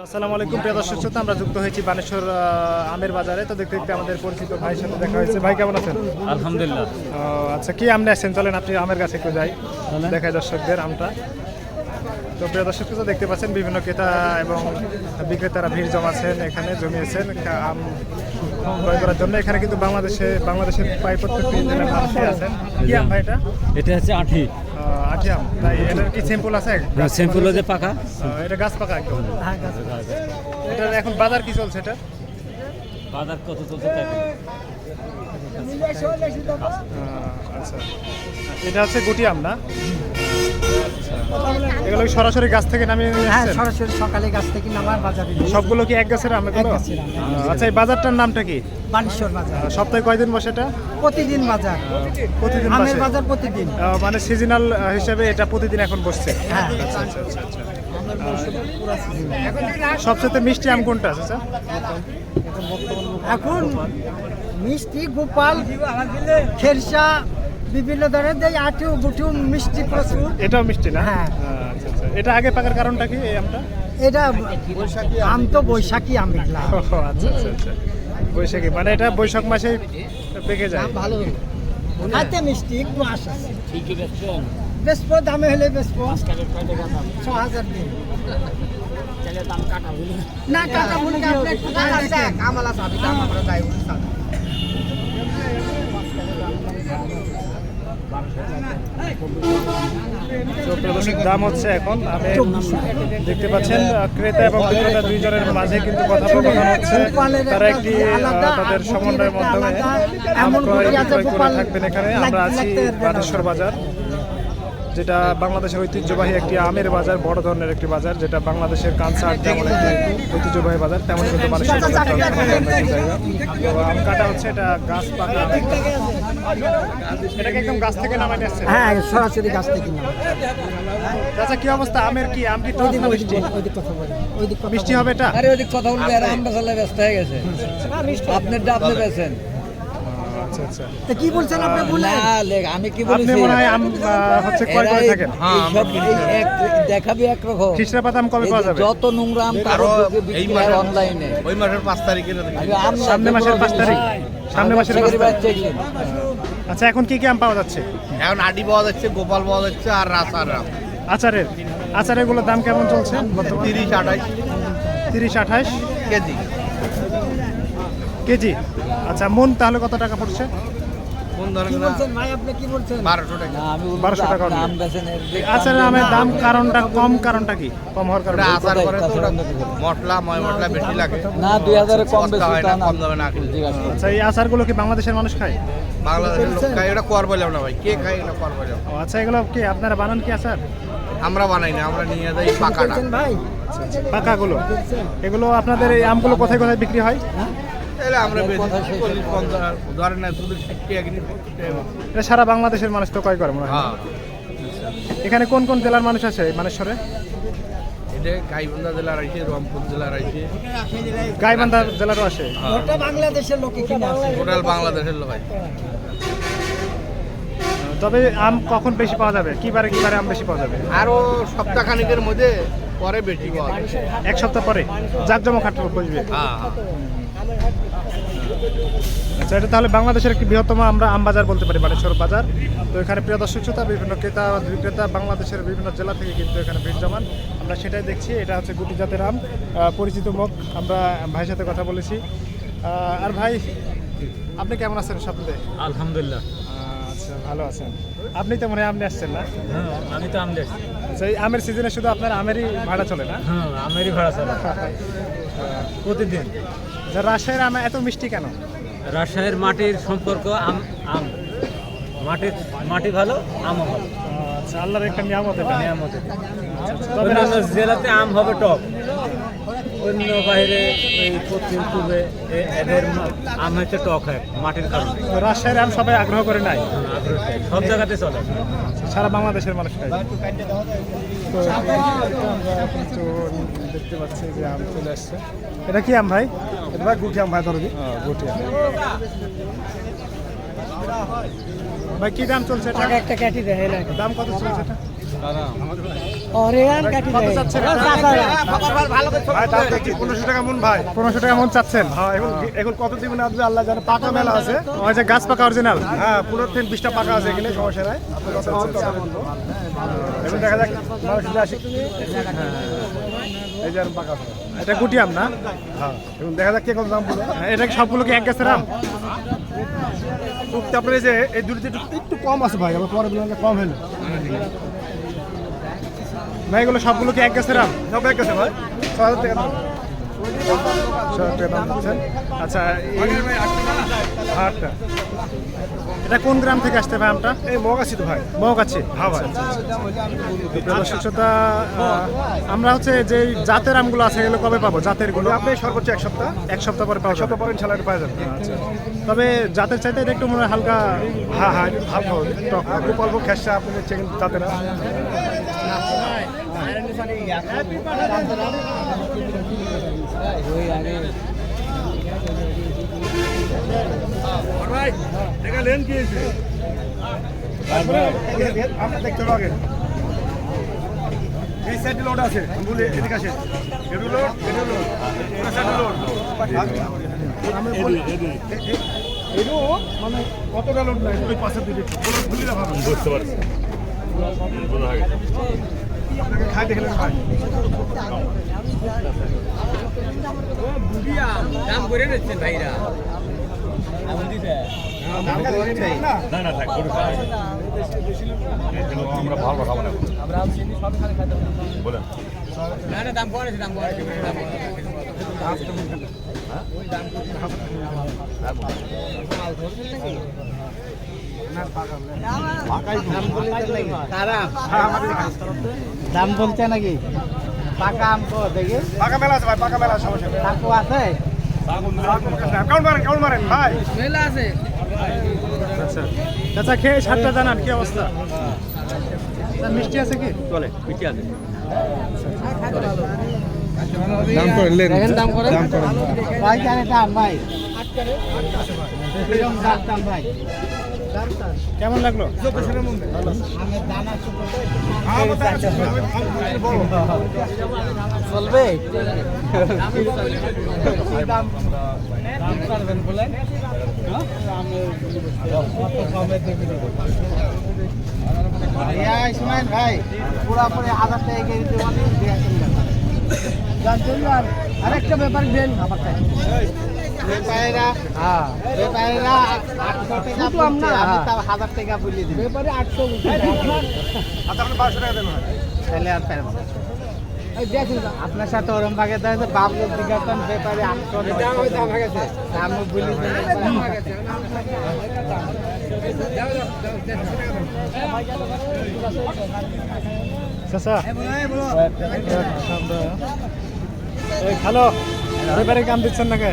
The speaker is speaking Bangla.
আসসালামু আলাইকুম প্রিয় দর্শক শ্রোতা, আমরা যুক্ত হয়েছি বানেশ্বর আমের বাজারে। তো দেখতে দেখতে আমাদের পরিচিত ভাইয়ের সাথে দেখা হয়েছে। ভাই কেমন আছেন? আলহামদুলিল্লাহ। আচ্ছা, কি আমনে আসছেন? চলেন আপনি আমের কাছে একটু যাই, দেখাই দর্শকদের আমটা। তো প্রিয় দর্শক শ্রোতা, দেখতে পাচ্ছেন বিভিন্ন ক্রেতা এবং বিক্রেতারা ভিড় জমাচ্ছেন, এখানে জমিয়েছেন আম ক্রয় করার জন্য। এখানে কিন্তু বাংলাদেশের প্রায় প্রত্যেকটি জেলার মানুষই আছেন। কি আম ভাই এটা? এটা হচ্ছে আঠি আঠি আম। তাই এটার কি স্যাম্পল আছে? স্যাম্পল যে পাকা, এটা গাছ পাকা একদম। এটার এখন বাজার কি চলছে? এটা বাজার কত চলছে তাই? আচ্ছা, এটা হচ্ছে গুটি আম না? এগুলো কি সরাসরি গাছ থেকে নামিয়ে নিয়ে হ্যাঁ, আসছেন? সরাসরি সকালে গাছ থেকে নামার বাজারে নিয়ে সবগুলো কি এক গাছের আম এগুলো? এক গাছের আম। আচ্ছা, এই বাজারটার নামটা কি? বানেশ্বর বাজার। সপ্তাহে কয়দিন বসে এটা? প্রতিদিন বাজার, প্রতিদিন আমের বসে? বাজার প্রতিদিন। মানে সিজনাল হিসেবে এটা প্রতিদিন এখন বসছে? হ্যাঁ, আচ্ছা আচ্ছা আচ্ছা আচ্ছা। সবচেয়ে মিষ্টি আম কোনটা আচ্ছা? এখন মিষ্টি গোপাল খেরসা বিভিন্ন ধরনের দেয়, আটু গুটু মিষ্টি প্রচুর। এটাও মিষ্টি না? হ্যাঁ। আচ্ছা আচ্ছা। এটা আগে পাকার কারণটা কি এই আমটা? এটা আম তো বৈশাখী আম এগুলা। ও, আচ্ছা আচ্ছা আচ্ছা। বৈশাখী মানে এটা বৈশাখ মাসে পেকে যায়? ভালো খাইতে মিষ্টি, একটু আশ আছে। বেসপো দামে হলে বেসপো ৬,০০০ দিন না কাটা ভুল আপনি একটু দেখেন। আমালা সাবি দাম আমরা যাই দাম হচ্ছে এখন আমি দেখতে পাচ্ছেন ক্রেতা এবং বিক্রেতা দুইজনের মাঝে কিন্তু কথোপকথন হচ্ছে। তারা একটি তাদের সমন্বয়ের মাধ্যমে আম ক্রয় বিক্রয় করে থাকবেন। এখানে আমরা আছি বানেশ্বর বাজার, যেটা বাংলাদেশের ঐতিহ্যবাহী একটি আমের বাজার, বড় ধরনের একটি বাজার, যেটা বাংলাদেশের কানসার যেমন একটি ঐতিহ্যবাহী বাজার, তেমন কিন্তু বানেশ্বর বাজারটা তো আম কাটা হচ্ছে। এটা গাছ পাকা, এটাকে একদম গাছ থেকে নামাই আসছে? হ্যাঁ, সরাসরি গাছ থেকে না। আচ্ছা, কি অবস্থা আমের? কি আম কি টক না মিষ্টি? ওইদিক কথা বলি, ওইদিক কথা মিষ্টি হবে এটা? আরে ওইদিক কথা বলবি, আর আম বেচালে ব্যস্ত হয়ে গেছে। আপনারটা আপনি বেচেন। আচ্ছা আচ্ছা। তো কি বলছেন আপনি? বলে না লেখ, আমি কি আপনি বলেছি? মনে হয় আম হচ্ছে ক্রয় করে থাকেন? দেখাবি একরকম। খিচড়া পাতা আম কবে পাওয়া যাবে? যত নোংরা আম তারও বিক্রি হয় অনলাইনে। ওই মাসের 5 তারিখে সামনে মাসের 5 তারিখ? সামনে মাসের 5 তারিখ। তারিখ। আচ্ছা, এখন কি কি আম পাওয়া যাচ্ছে? এখন আডি পাওয়া যাচ্ছে, গোপাল পাওয়া যাচ্ছে, আর রাসার আম আচারের গুলোর দাম কেমন চলছে? 30-28 30-28 কেজি। কেজি? আচ্ছা, মন তাহলে কত টাকা পড়ছে? কোন কি ধরনের বলছেন ভাই? আপনি কি বলছেন? 1200 টাকা। না, আমি বলবো 1200 টাকা আপনি হলো। আম বেচেন এর দিক আচারের আমের দাম কারণটা কম, কারণটা কি কম হওয়ার কারণ? ওটা আচার করে তো ওটা মশলা মশলা বেশি লাগে। না 2000 কম সস্তা বেশি হয় তা না, না। কম দামে না কিনলে। জিজ্ঞাসা করুন। আচ্ছা, এই আচারগুলো কি বাংলাদেশের মানুষ খায়? বাংলাদেশের লোক খায়, এটা কর বললাম না ভাই, কে খায় এটা কর বললাম। ও আচ্ছা, এগুলো কি আপনারা বানান কি আচার? আমরা বানাই না, আমরা নিয়ে যাই পাকাটা। বলছেন ভাই? পাকাগুলো? এগুলো আপনাদের এই আমগুলো কোথায় কোথায় বিক্রি হয়? তাহলে আমরা বেশি 40-50 ধরেন না, শুধু 60 টাকা কিনি, 70 টাকা। এটা সারা বাংলাদেশের মানুষ তো ক্রয় করে মনে হয়। হ্যাঁ, এখানে কোন কোন জেলার মানুষ আছে মানেশ্বরে? এটা গাইবান্ধা জেলার আইছে, রংপুর জেলার আইছে, গাইবান্ধা জেলারও আসে? ওটা বাংলাদেশের লোকে কিনে আসে। টোটাল বাংলাদেশের লোক ভাই। তবে আম কখন বেশি পাওয়া যাবে? কি বারে আম বেশি পাওয়া যাবে? আরো সপ্তাহখানিকের মধ্যে পরে বেশি পাওয়া যায়। এক সপ্তাহ পরে জাকজমক হাট বসবে? হ্যাঁ, আচ্ছা, এটা তাহলে বাংলাদেশের একটি বৃহত্তম আমরা আম বাজার বলতে পারি, বানেশ্বর বাজার। তো এখানে প্রিয় দর্শক শ্রোতা, বিভিন্ন ক্রেতা বিক্রেতা বাংলাদেশের বিভিন্ন জেলা থেকে কিন্তু এখানে ভিড় জমান। আমরা সেটাই দেখছি। এটা হচ্ছে গুটি জাতের আম, পরিচিত মুখ। আমরা ভাইয়ের সাথে কথা বলেছি। আর ভাই, আপনি কেমন আছেন? সপ্তাহে আলহামদুলিল্লাহ। আচ্ছা, ভালো আছেন। আপনি তো মনে হয় আম নিয়ে আসছেন না? হ্যাঁ, আমি তো আম দেখছি। আচ্ছা, এই আমের সিজনে শুধু আপনার আমেরই ভাড়া চলে না? হ্যাঁ, আমেরই ভাড়া চলে প্রতিদিন। রাজশাহীর আম এত মিষ্টি কেন? রাজশাহীর মাটির সম্পর্ক আম আম মাটি ভালো, আমও ভালো। আচ্ছা, আল্লাহর একটা নিয়ামত এটা। নিয়ামত। তবে অন্যান্য জেলাতে আম হবে টক, অন্য বাইরে এই পশ্চিম পূর্বে এদের আম হচ্ছে টক হয় মাটির কারণে। রাজশাহীর আম সবাই আগ্রহ করে নাই? আগ্রহ থাকে, সব জায়গাতে চলে। সারা বাংলাদেশের মানুষ খায়। তো আমরা কিন্তু দেখতে পাচ্ছি যে আম চলে আসছে। এটা কি আম ভাই? এটা ভাই গুটি আম ভাই, ধরো দি। গুটি আম। ভাই কি দাম চলছে এটা? টাকা একটা কেটে দেয় না। দাম কত চলছে এটা? অরিয়ান কাটি কত দেয় চাচ্ছেন ও এটা? চাচারা। ভাই দাম দেখছি 1500 টাকা মন ভাই। 1500 টাকা মন চাচ্ছেন? হ্যাঁ এখন এখন কত দিবেন আপনি আল্লাহ জানে, পাকা মেলা আছে। ওই যে গাছ পাকা অরিজিনাল। হ্যাঁ 15-20টা পাকা আছে এখানে, সমস্যা নাই। আপনি কত চান তত বলবো। এখন দেখা যাক মানুষ যদি আসে। এই যে আর পাকা আছে। এটা গুটি আম না? হ্যাঁ এখন দেখা যাক কে কত দাম বলে। এটা কি সবগুলো কি এক গাছের আম? টুকতে আপনার এই যে এই দুটিতে একটু কম আছে ভাই, আবার পরে বললাম যে কম হলো। ভাই এগুলো সবগুলো কি এক গাছের আম? সব এক আছে ভাই, 6000 টাকা দাম। 6000 টাকা দাম দিচ্ছেন। আচ্ছা এই হাটটা এটা কোন গ্রাম থেকে আসতে ভাই আমটা? এই মগ আছে তো ভাই। মৌকাছি। হ্যাঁ ভাই। দর্শক শ্রোতা, আমরা হচ্ছে যে জাতের আমগুলো আছে এগুলো কবে পাবো? জাতের গুলো আপনি সর্বোচ্চ এক সপ্তাহ, এক সপ্তাহ পরে পাওয়া এক সপ্তাহ যাবে। পরে ইনশাল্লাহ এটা পাওয়া যাবে। তবে জাতের চাইতে এটা একটু মনে হয় হালকা হ্যাঁ হ্যাঁ একটু হালকা হবে, টক অল্প অল্প খেসা আপনি চেকেন তাতে না। আপনি দেখতে হবে আগে। এই সাইডে লোড আছে, বলে এদিকে আসে। এডু লোড, এডু লোড, ওই সাইডে লোড। আমি বলি এডু মানে কতটা লোড নাই, ওই পাশের দিকে বলে ভুলি না ভালো। বুঝতে পারছি। আপনাকে খাই দেখলেন ভাই। দাম করে নিচ্ছেন ভাইরা আমরা ভালো খাবো না। না না দাম করেছে দাম করেছে দাম বলছে নাকি পাকা আম তো দেখি পাকা মেলা আছে ভাই, পাকা মেলা আছে, সমস্যা নেই। কাকু আছে কাউন্ট মারেন ভাই। মেলা আছে আচ্ছা চাচা খেয়ে সাতটা জানান কি অবস্থা? স্যার, মিষ্টি আছে কি? চলে মিষ্টি আছে। দাম করলেন, দাম করেন ভাই জানে দাম ভাই এরকম দাম ভাই কেমন লাগলো? আমের দানা ছোট তো একটু কম হ্যাঁ, করে बताया চাচ্ছে। বলো। চলবে কি দাম দাম করবেন বলেন শুনেন ভাই পুরাপুরি 1000 টাকা কেজি দেওয়া নেই, দিয়েছেন জানতেন না আরেকটা ব্যাপার দেন আমার কাছে ব্যাপারীরা ব্যাপারীরা 800 টাকা বলছে, আমি তাও 1000 টাকা বলে দিই ব্যাপারে 800 বলছে আচ্ছা আপনি 500 টাকা দেন ভাই। তাহলে আর পারবো না। আপনার সাথে ওরম ভাগে দেয় যে বাবুর দিঘাতন ব্যাপারে 800 দাম হয়ে গেছে আমি বলি চাচা এই ভালো ব্যাপারে কাম দিচ্ছেন নাকি?